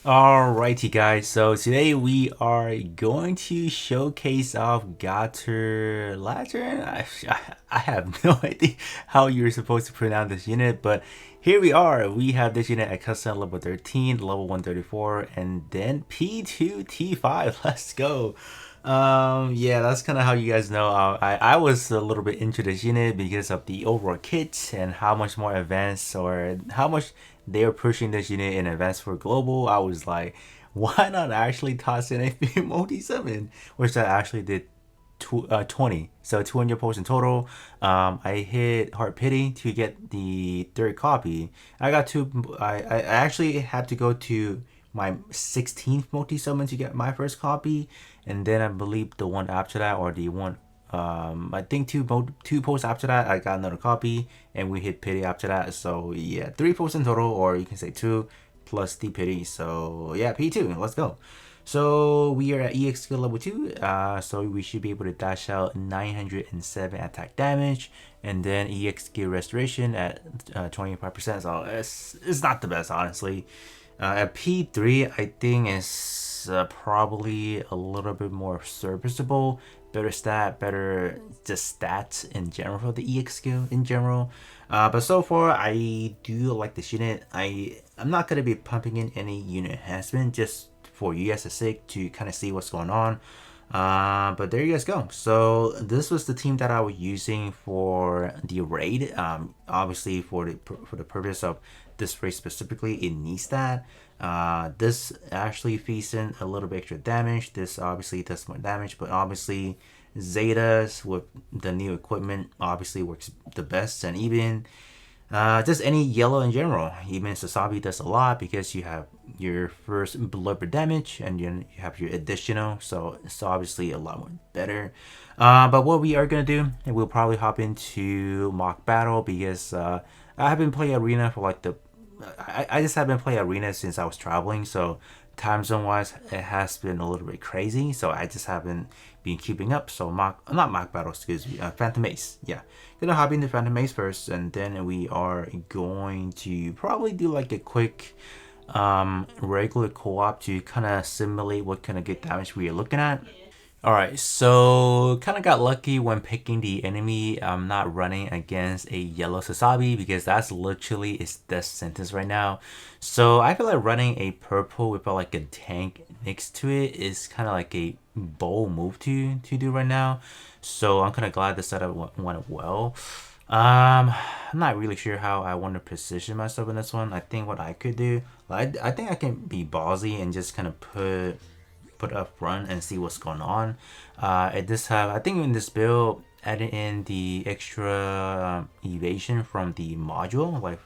Alrighty guys, so today we are going to showcase off Gottrlatan. I have no idea how you're supposed to pronounce this unit, but here we are. We have this unit at custom level 13, level 134, and then P2 T5. Let's go. Yeah, that's kind of how you guys know. I was a little bit into this unit because of the overall kit and how much more advanced or how much they were pushing this unit in advanced for global. I was like, why not actually toss in a multi summon, which I actually did 20, so 200 points in total. I hit Heart Pity to get the third copy. I got two. I actually had to go to my 16th multi summon to get my first copy, and then I believe the one after that, or the one I think two posts after that, I got another copy, and we hit pity after that. So yeah, three posts in total, or you can say two plus the pity. So yeah, P2. Let's go. So we are at EX skill level 2, so we should be able to dash out 907 attack damage, and then EX skill restoration at 25%, so it's not the best, honestly. At P3, I think is probably a little bit more serviceable, better stat, better just stats in general for the EX skill in general. But so far, I do like this unit. I'm not going to be pumping in any unit enhancement, just for you guys' sake to kind of see what's going on. But there you guys go. So this was the team that I was using for the raid. Obviously for the purpose of this raid specifically, it needs that. This actually feeds in a little bit extra damage. This obviously does more damage, but obviously Zetas with the new equipment obviously works the best, and even just any yellow in general. Even Sasabi does a lot because you have your first blubber damage and then you have your additional, so it's obviously a lot more better. But what we are gonna do, we'll probably hop into mock battle because I have been playing arena for like I just haven't played arena since I was traveling, so time zone wise it has been a little bit crazy, so I just haven't been keeping up. So not mock battle, excuse me, Phantom Ace. Yeah, gonna hop into Phantom Ace first, and then we are going to probably do like a quick regular co-op to kind of simulate what kind of good damage we are looking at. Alright, so kind of got lucky when picking the enemy. I'm not running against a yellow Sasabi because that's literally its death sentence right now. So I feel like running a purple with like a tank next to it is kind of like a bold move to do right now. So I'm kind of glad the setup went well. I'm not really sure how I want to position myself in this one. I think what I could do, I think I can be ballsy and just kind of put up front and see what's going on. It does have, I think in this build, adding in the extra evasion from the module. Like,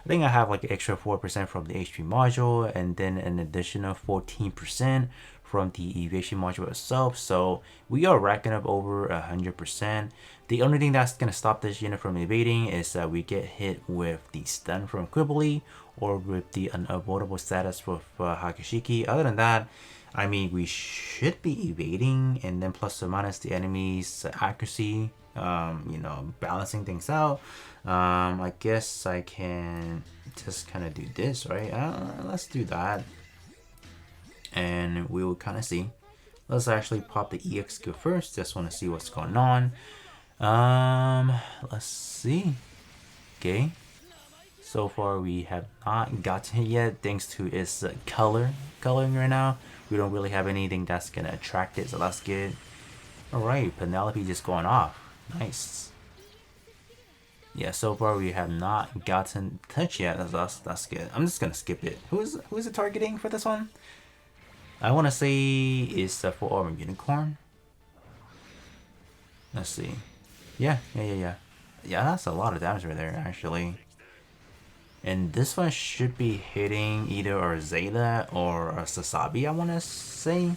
I think I have like extra 4% from the HP module, and then an additional 14% from the evasion module itself. So we are racking up over 100%. The only thing that's gonna stop this unit from evading is that we get hit with the stun from Quibbly or with the unavoidable status with Hakashiki. Other than that, I mean, we should be evading, and then plus or minus the enemy's accuracy, balancing things out. I guess I can just kind of do this, right? Let's do that, and we will kind of see. Let's actually pop the EX skill first. Just want to see what's going on. Let's see. Okay. So far, we have not gotten it yet, thanks to its coloring right now. We don't really have anything that's gonna attract it, so that's good. Alright, Penelope just going off. Nice. Yeah, so far we have not gotten touch yet. That's good. I'm just gonna skip it. Who's it targeting for this one? I want to say it's the 4-armor unicorn. Let's see. Yeah. Yeah, that's a lot of damage right there, actually. And this one should be hitting either a Zeta or a Sasabi, I want to say.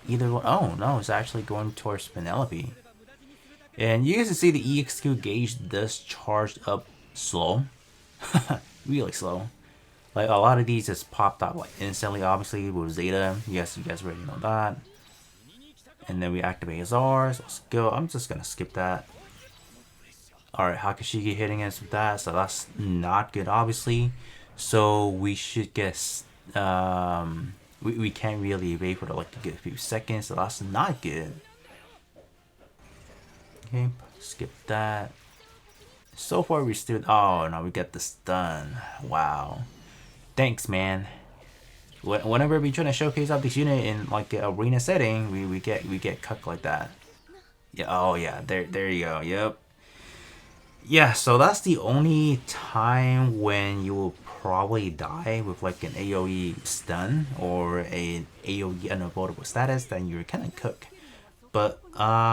Either one. Oh, no, it's actually going towards Penelope. And you guys can see the EXQ gauge does charge up slow. Really slow. Like, a lot of these just popped out like instantly, obviously, with Zeta. Yes, you guys already know that. And then we activate his R's. Let's go. I'm just going to skip that. Alright, Hakashiki hitting us with that, so that's not good, obviously. So we should get we can't really wait for like a good few seconds, so that's not good. Okay, skip that. So far we still, oh no, we got the stun. Wow, thanks man. Whenever we try to showcase out this unit in like an arena setting, we get cucked like that. Yeah, oh yeah, there you go. Yep. Yeah, so that's the only time when you will probably die with like an AoE stun or an AoE unavoidable status, then you're kind of cooked. But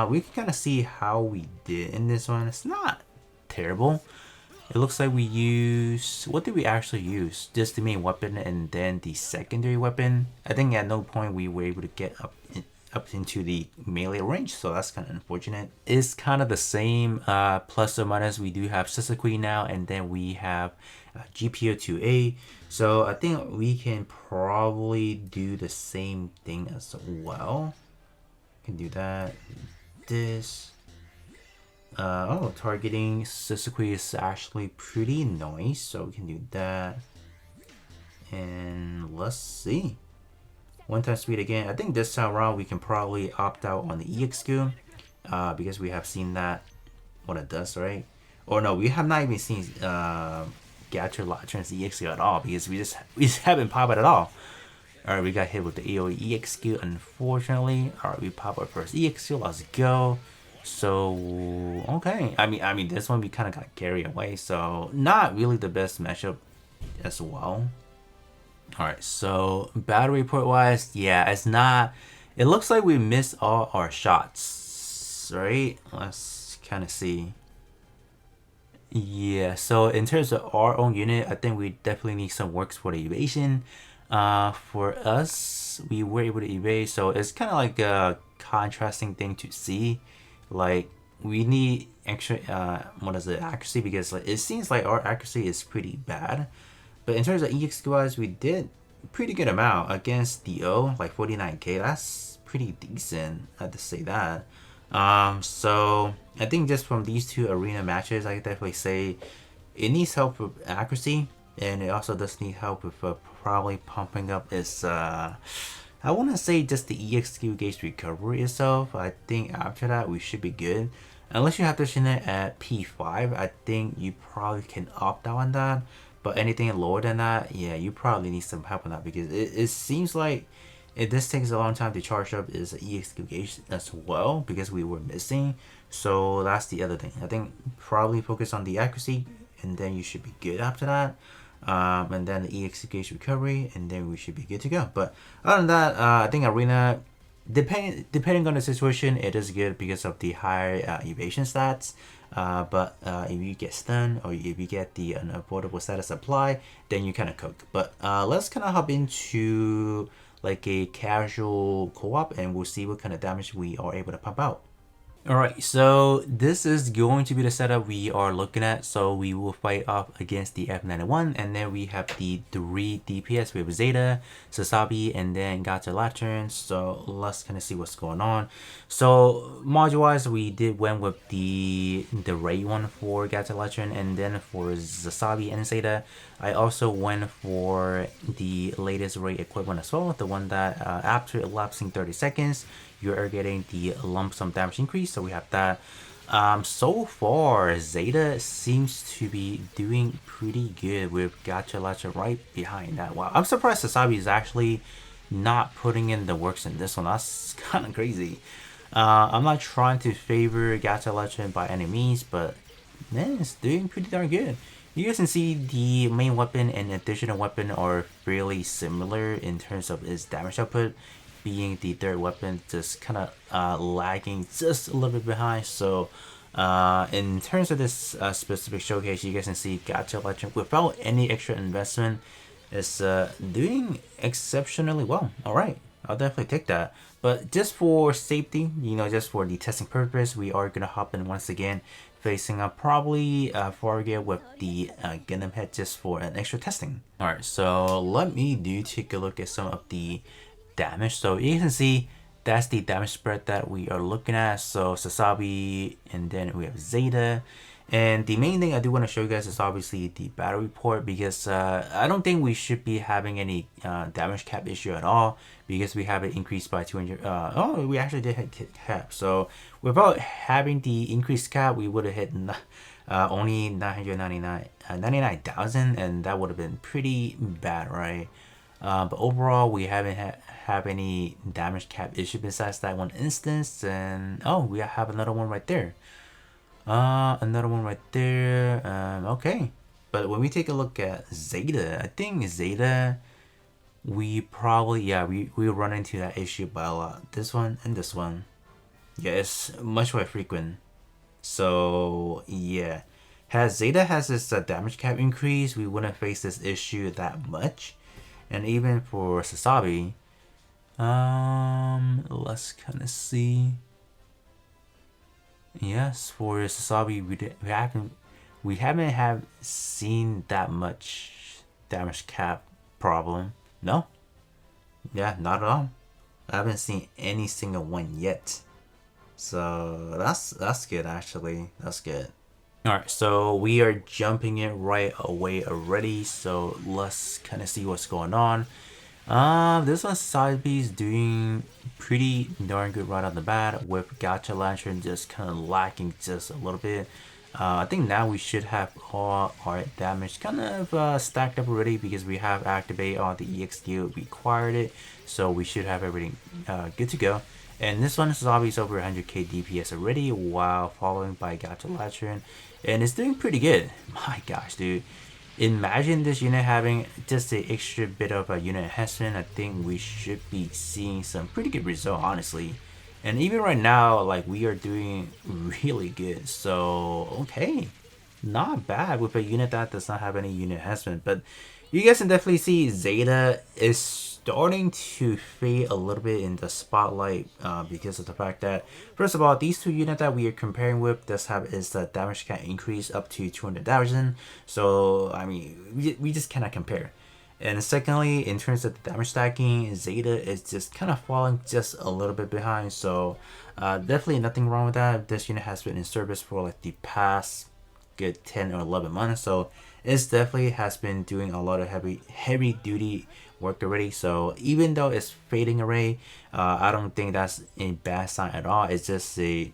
we can kind of see how we did in this one. It's not terrible. It looks like we use, what did we actually use? Just the main weapon and then the secondary weapon. I think at no point we were able to get up into the melee range, so that's kind of unfortunate. It's kind of the same plus or minus. We do have Sisakui now, and then we have GPO2A, so I think we can probably do the same thing as well. Can do that. This oh, targeting Sisakui is actually pretty nice, so we can do that. And let's see. One time speed again. I think this time around we can probably opt out on the EXQ because we have seen that what it does, right? Or no, we have not even seen Gottrlatan's EXQ at all because we just haven't popped it at all. Alright, we got hit with the AoE EXQ, unfortunately. Alright, we pop our first EXQ, let's go. So okay. I mean this one we kinda got carried away, so not really the best matchup as well. Alright, so battery report wise, yeah, it's not, it looks like we missed all our shots, right? Let's kind of see. Yeah, so in terms of our own unit, I think we definitely need some works for the evasion. For us, we were able to evade, so it's kind of like a contrasting thing to see. Like, we need extra, what is it, accuracy, because like, it seems like our accuracy is pretty bad. But in terms of EXQ wise, we did pretty good amount against the O, like 49k. That's pretty decent, I have to say that. So I think just from these two arena matches, I could definitely say it needs help with accuracy, and it also does need help with probably pumping up its I want to say just the EXQ gauge recovery itself. I think after that we should be good. Unless you have this unit at P5, I think you probably can opt out on that. But anything lower than that, yeah, you probably need some help on that because it seems like this takes a long time to charge up is EXQ gauge as well because we were missing. So that's the other thing. I think probably focus on the accuracy and then you should be good after that. And then the EXQ gauge recovery and then we should be good to go. But other than that, I think arena, depending on the situation, it is good because of the higher evasion stats. But if you get stunned or if you get the unavoidable status apply, then you kind of cook. But let's kind of hop into like a casual co-op and we'll see what kind of damage we are able to pump out. Alright, so this is going to be the setup we are looking at. So we will fight off against the F91 and then we have the 3 DPS. We have Zeta, Sasabi, and then Gottrlatan. So let's kind of see what's going on. So module wise, we did went with the Ray one for Gottrlatan and then for Sasabi and Zeta. I also went for the latest Ray equipment as well, the one that after elapsing 30 seconds, you are getting the lump sum damage increase. So we have that. So far, Zeta seems to be doing pretty good with Gottrlatan right behind that. Wow, I'm surprised Sasabi is actually not putting in the works in this one. That's kind of crazy. I'm not trying to favor Gottrlatan by any means, but man, it's doing pretty darn good. You guys can see the main weapon and additional weapon are fairly similar in terms of its damage output, being the third weapon just kind of lagging just a little bit behind. So in terms of this specific showcase, you guys can see Gottrlatan without any extra investment is doing exceptionally well. All right, I'll definitely take that. But just for safety, you know, just for the testing purpose, we are gonna hop in once again, facing up probably Fargear with the Gundam head just for an extra testing. All right, so let me take a look at some of the damage. So you can see that's the damage spread that we are looking at. So Sasabi, and then we have Zeta, And the main thing I do want to show you guys is obviously the battle report, because I don't think we should be having any damage cap issue at all, because we have it increased by 200. Oh, we actually did hit cap. So without having the increased cap, we would have hit only 99,000, and that would have been pretty bad, right? But overall, we haven't have any damage cap issue besides that one instance. And oh, we have another one right there. Another one right there. Okay. But when we take a look at Zeta, I think Zeta, we probably, yeah, we run into that issue by a lot. This one and this one. Yeah, it's much more frequent. So, yeah. Has Zeta has this damage cap increase, we wouldn't face this issue that much. And even for Sasabi, let's kind of see. Yes, for Sasabi, we haven't have seen that much damage cap problem. No, yeah, not at all. I haven't seen any single one yet. So that's good actually. That's good. All right, so we are jumping in right away already. So let's kind of see what's going on. This one side piece doing pretty darn good right on the bat, with Gottrlatan just kind of lacking just a little bit. I think now we should have all our damage kind of stacked up already, because we have activated all the EXQ required it, so we should have everything good to go. And this one is obviously over 100k DPS already, while following by Gottrlatan, and it's doing pretty good. My gosh, dude. Imagine this unit having just an extra bit of a unit enhancement. I think we should be seeing some pretty good result, honestly. And even right now, like, we are doing really good. So, okay. Not bad with a unit that does not have any unit enhancement. But you guys can definitely see Zeta is starting to fade a little bit in the spotlight, because of the fact that, first of all, these two units that we are comparing with does have is the damage can increase up to 200,000. So I mean, we just cannot compare. And secondly, in terms of the damage stacking, Zeta is just kind of falling just a little bit behind. So definitely nothing wrong with that. This unit has been in service for like the past good 10 or 11 months, so it definitely has been doing a lot of heavy duty work already. So even though it's fading away, I don't think that's a bad sign at all. It's just a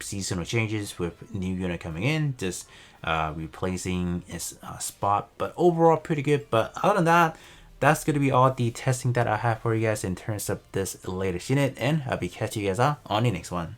seasonal changes with new unit coming in, just replacing its spot. But overall pretty good. But other than that, that's going to be all the testing that I have for you guys in terms of this latest unit, and I'll be catching you guys out on the next one.